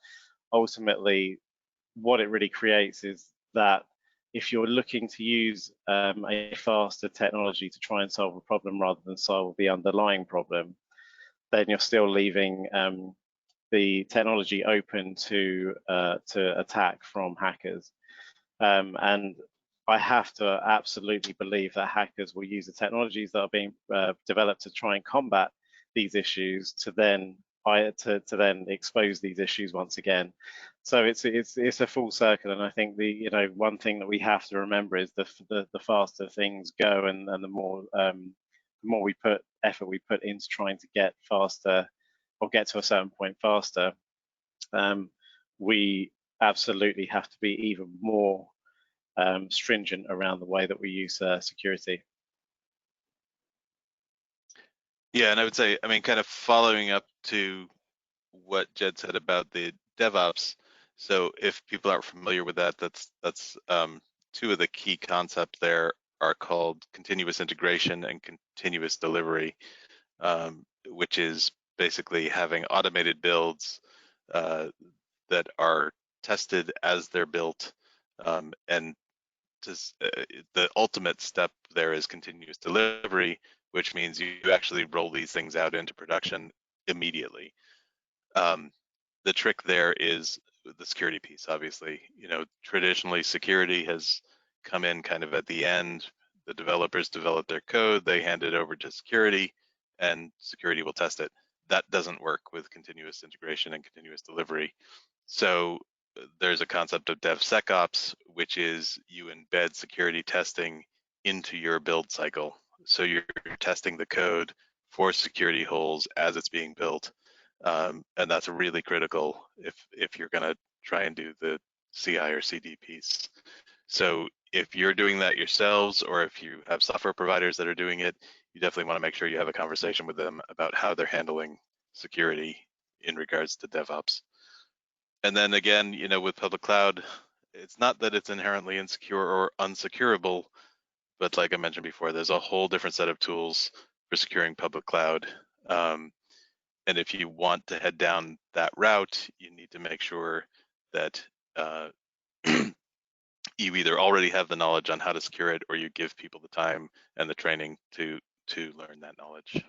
ultimately what it really creates is that if you're looking to use a faster technology to try and solve a problem rather than solve the underlying problem, then you're still leaving the technology open to attack from hackers. And I have to absolutely believe that hackers will use the technologies that are being developed to try and combat these issues to then expose these issues once again. So it's a full circle, and I think the one thing that we have to remember is the faster things go, and the more effort we put into trying to get faster or get to a certain point faster, we absolutely have to be even more stringent around the way that we use security. Yeah, and I would say, I mean, kind of following up to what Jed said about the DevOps. So if people aren't familiar with that, that's two of the key concepts there are called continuous integration and continuous delivery, which is basically having automated builds that are tested as they're built, and the ultimate step there is continuous delivery, which means you actually roll these things out into production immediately. The trick there is the security piece. Obviously, you know, traditionally security has come in kind of at the end. The developers develop their code, they hand it over to security, and security will test it. That doesn't work with continuous integration and continuous delivery. So there's a concept of DevSecOps, which is you embed security testing into your build cycle. So you're testing the code for security holes as it's being built. And that's really critical if you're going to try and do the CI or CD piece. So if you're doing that yourselves, or if you have software providers that are doing it, you definitely want to make sure you have a conversation with them about how they're handling security in regards to DevOps. And then again, you know, with public cloud, it's not that it's inherently insecure or unsecurable, but like I mentioned before, there's a whole different set of tools for securing public cloud. And if you want to head down that route, you need to make sure that you either already have the knowledge on how to secure it, or you give people the time and the training to learn that knowledge.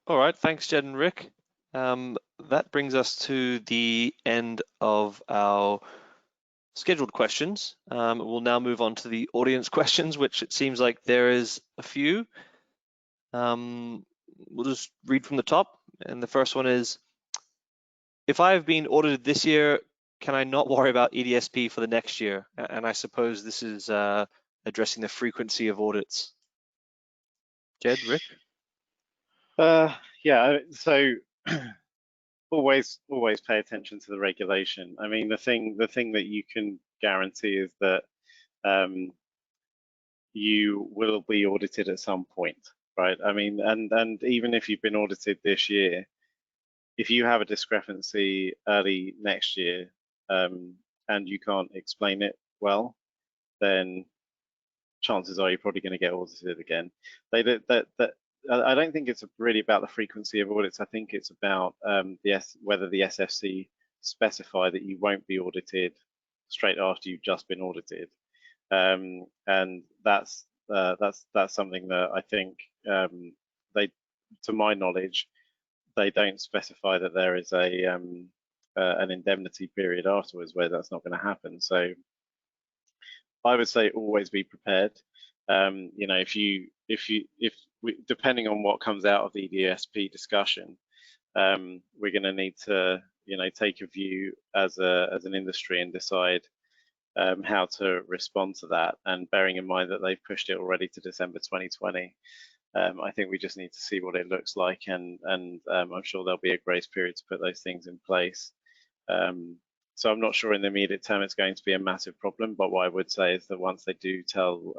All right, thanks, Jed and Rick. That brings us to the end of our scheduled questions. We'll now move on to the audience questions, which it seems like there is a few. We'll just read from the top. And the first one is, if I have been audited this year, can I not worry about EDSP for the next year? And I suppose this is addressing the frequency of audits. Jed, Rick? Yeah, so always pay attention to the regulation. I mean, the thing that you can guarantee is that you will be audited at some point, right? I mean, and even if you've been audited this year, if you have a discrepancy early next year and you can't explain it well, then chances are you're probably going to get audited again. I don't think it's really about the frequency of audits. I think it's about whether the SFC specify that you won't be audited straight after you've just been audited, and that's something that I think to my knowledge, they don't specify that there is an indemnity period afterwards where that's not going to happen. So I would say always be prepared. You know, depending on what comes out of the EDSP discussion, we're going to need to, you know, take a view as an industry and decide how to respond to that. And bearing in mind that they've pushed it already to December 2020, I think we just need to see what it looks like, and I'm sure there'll be a grace period to put those things in place. So I'm not sure in the immediate term it's going to be a massive problem, but what I would say is that once they do tell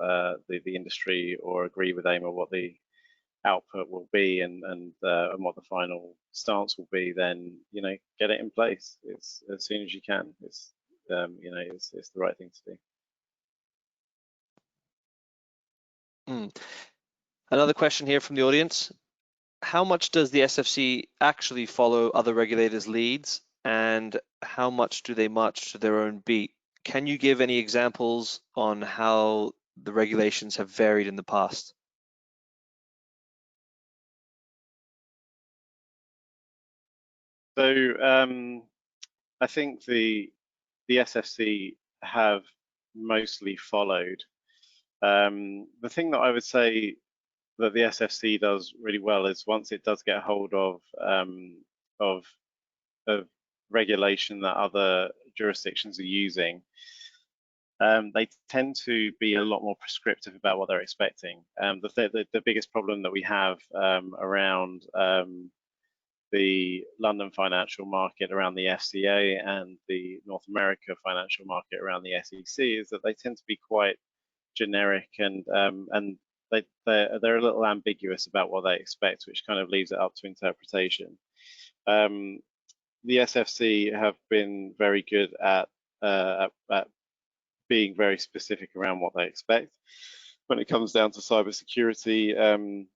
the industry or agree with AIMA what the output will be and what the final stance will be, then, you know, get it in place. It's as soon as you can. It's you know, it's the right thing to do. Another question here from the audience. How much does the SFC actually follow other regulators' leads, and how much do they march to their own beat? Can you give any examples on how the regulations have varied in the past? So I think the SFC have mostly followed. The thing that I would say that the SFC does really well is once it does get a hold of regulation that other jurisdictions are using, they tend to be a lot more prescriptive about what they're expecting. The biggest problem that we have around the London financial market around the FCA and the North America financial market around the SEC is that they tend to be quite generic, and they're a little ambiguous about what they expect, which kind of leaves it up to interpretation. The SFC have been very good at being very specific around what they expect. When it comes down to cybersecurity,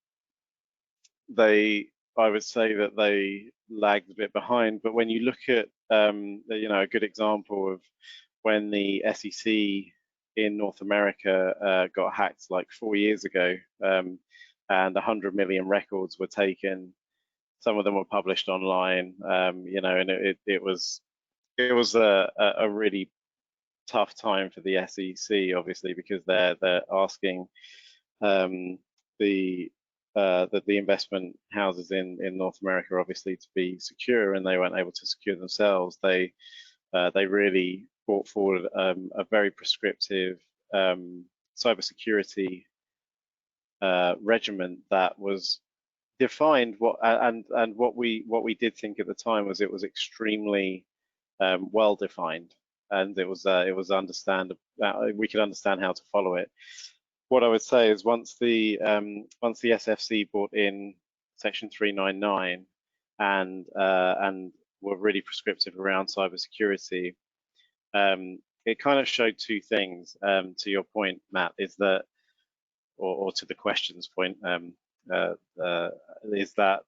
I would say that they lagged a bit behind. But when you look at, you know, a good example of when the SEC in North America got hacked like 4 years ago, and 100 million records were taken. Some of them were published online, you know, and it was a really tough time for the SEC, obviously, because they're asking the investment houses in North America, obviously, to be secure, and they weren't able to secure themselves. They really brought forward a very prescriptive cybersecurity regimen that was defined. And what we did think at the time was it was extremely well defined, and it was understandable. We could understand how to follow it. What I would say is once the SFC brought in Section 399 and were really prescriptive around cybersecurity, it kind of showed two things. To your point, Matt, is that, or to the question's point, is that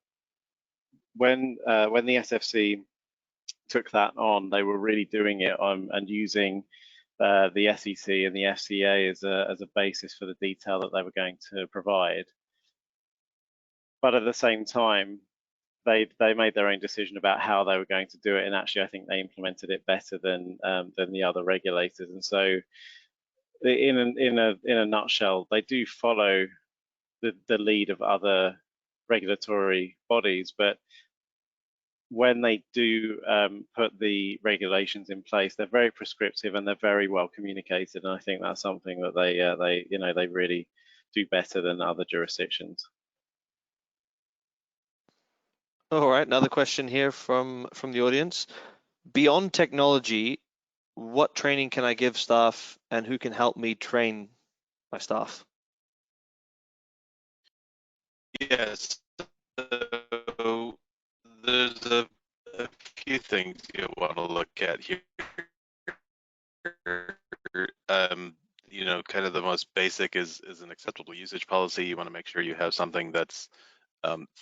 when the SFC took that on, they were really doing it and using the SEC and the FCA as a basis for the detail that they were going to provide. But at the same time, they made their own decision about how they were going to do it, and actually, I think they implemented it better than the other regulators. And so, in a nutshell, they do follow the lead of other regulatory bodies, but when they do put the regulations in place, they're very prescriptive and they're very well communicated. And I think that's something that they really do better than other jurisdictions. All right, another question here from the audience. Beyond technology, what training can I give staff and who can help me train my staff? Yes, so there's a few things you want to look at here. Kind of the most basic is an acceptable usage policy. You want to make sure you have something that's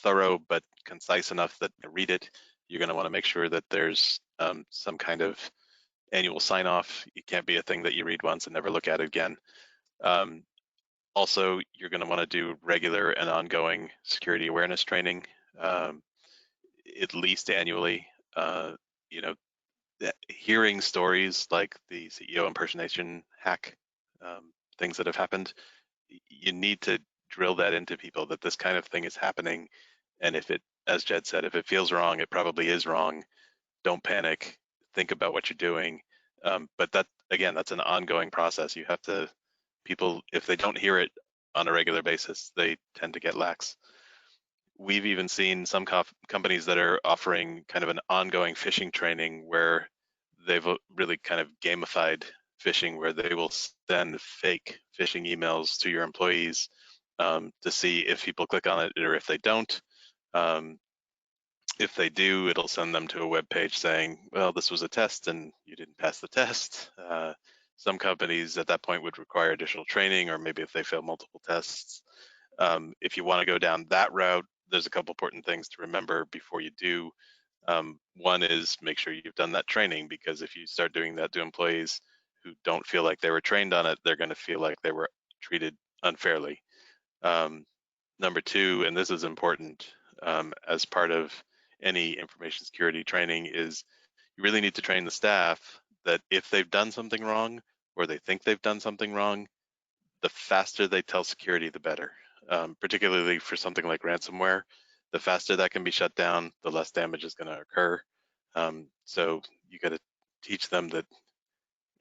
thorough but concise enough that you read it. You're going to want to make sure that there's some kind of annual sign-off. It can't be a thing that you read once and never look at it again. Also, you're going to want to do regular and ongoing security awareness training, at least annually. Hearing stories like the CEO impersonation hack, things that have happened, you need to drill that into people that this kind of thing is happening. And if it, as Jed said, if it feels wrong, it probably is wrong. Don't panic. Think about what you're doing. But that, again, that's an ongoing process. You have to, people, if they don't hear it on a regular basis, they tend to get lax. We've even seen some companies that are offering kind of an ongoing phishing training where they've really kind of gamified phishing, where they will send fake phishing emails to your employees to see if people click on it or if they don't. If they do, it'll send them to a web page saying, well, this was a test and you didn't pass the test. Some companies at that point would require additional training, or maybe if they fail multiple tests. If you want to go down that route, there's a couple important things to remember before you do. One is make sure you've done that training, because if you start doing that to employees who don't feel like they were trained on it, they're going to feel like they were treated unfairly. Number two, and this is important as part of any information security training, is you really need to train the staff that if they've done something wrong or they think they've done something wrong, the faster they tell security, the better. Particularly for something like ransomware, the faster that can be shut down, the less damage is going to occur. So you got to teach them that,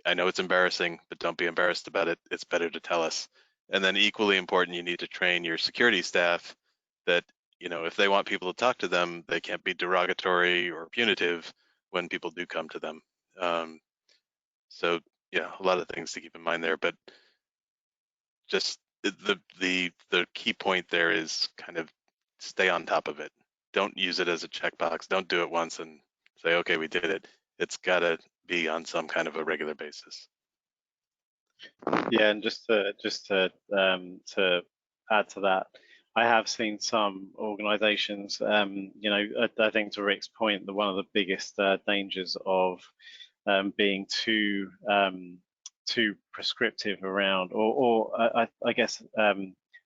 I know it's embarrassing, but don't be embarrassed about it. It's better to tell us. And then equally important, you need to train your security staff that, if they want people to talk to them, they can't be derogatory or punitive when people do come to them. So yeah, a lot of things to keep in mind there, but just the key point there is kind of stay on top of it. Don't use it as a checkbox. Don't do it once and say, okay, we did it. It's got to be on some kind of a regular basis. Yeah, and just to add to that, I have seen some organizations, I think to Rick's point, that one of the biggest dangers of being too prescriptive around, or I guess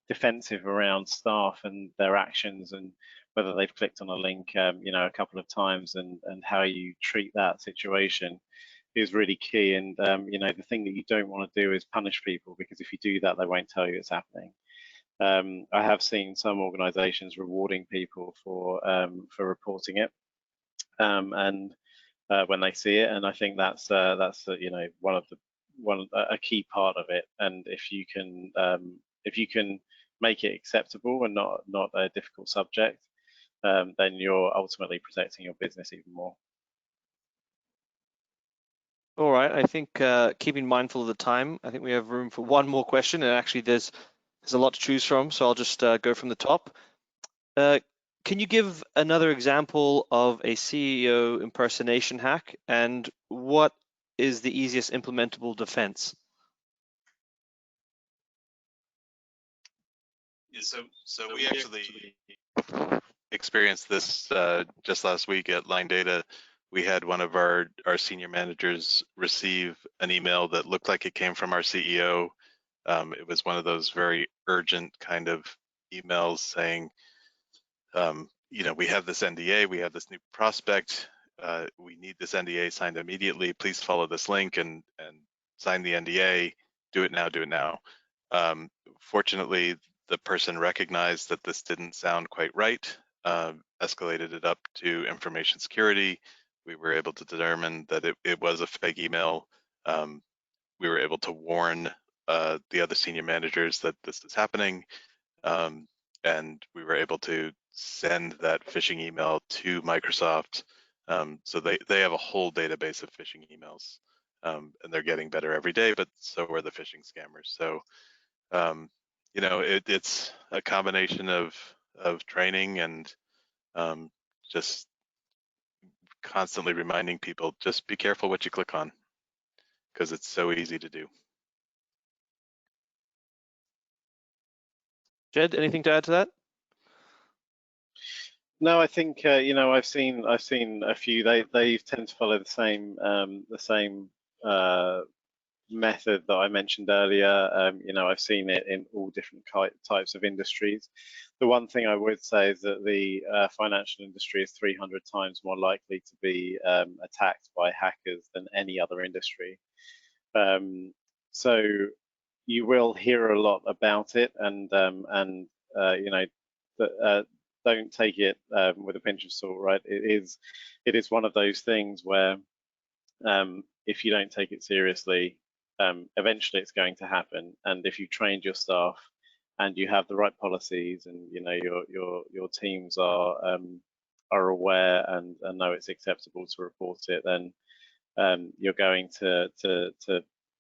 defensive around staff and their actions, and whether they've clicked on a link, a couple of times, and how you treat that situation is really key. And the thing that you don't want to do is punish people, because if you do that, they won't tell you it's happening. I have seen some organizations rewarding people for reporting it, and when they see it, and I think that's a key part of it. And if you can make it acceptable and not a difficult subject, then you're ultimately protecting your business even more. All right, I think keeping mindful of the time, I think we have room for one more question, and actually there's a lot to choose from, so I'll just go from the top. Can you give another example of a CEO impersonation hack, and what is the easiest implementable defense? Yeah, so we actually experienced this just last week at Linedata. we had one of our senior managers receive an email that looked like it came from our CEO. It was one of those very urgent kind of emails saying, you know, we have this NDA, we have this new prospect, we need this NDA signed immediately. Please follow this link and sign the NDA. Do it now, do it now. Fortunately, the person recognized that this didn't sound quite right, escalated it up to information security. We were able to determine that it was a fake email. We were able to warn the other senior managers that this is happening. And we were able to send that phishing email to Microsoft. So they have a whole database of phishing emails, and they're getting better every day, but so are the phishing scammers. So, you know, it's a combination of training and just constantly reminding people, just be careful what you click on, because it's so easy to do. Jed, anything to add to that? No, I think you know, I've seen a few. They tend to follow the same method that I mentioned earlier. You know, I've seen it in all different types of industries. The one thing I would say is that the financial industry is 300 times more likely to be attacked by hackers than any other industry. So you will hear a lot about it, and you know, don't take it with a pinch of salt, right? It is one of those things where if you don't take it seriously, eventually it's going to happen. And if you trained your staff and you have the right policies, and you know your teams are aware and know it's acceptable to report it, then you're going to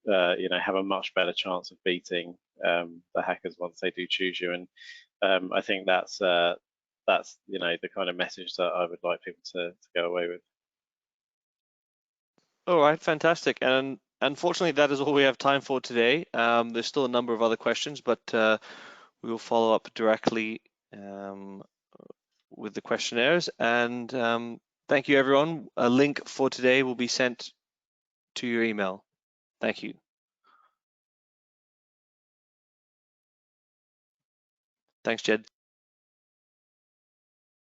you know, have a much better chance of beating the hackers once they do choose you. And I think that's you know, the kind of message that I would like people to go away with. All right, fantastic. And unfortunately, that is all we have time for today. There's still a number of other questions, but we will follow up directly with the questionnaires. And thank you, everyone. A link for today will be sent to your email. Thank you. Thanks, Jed.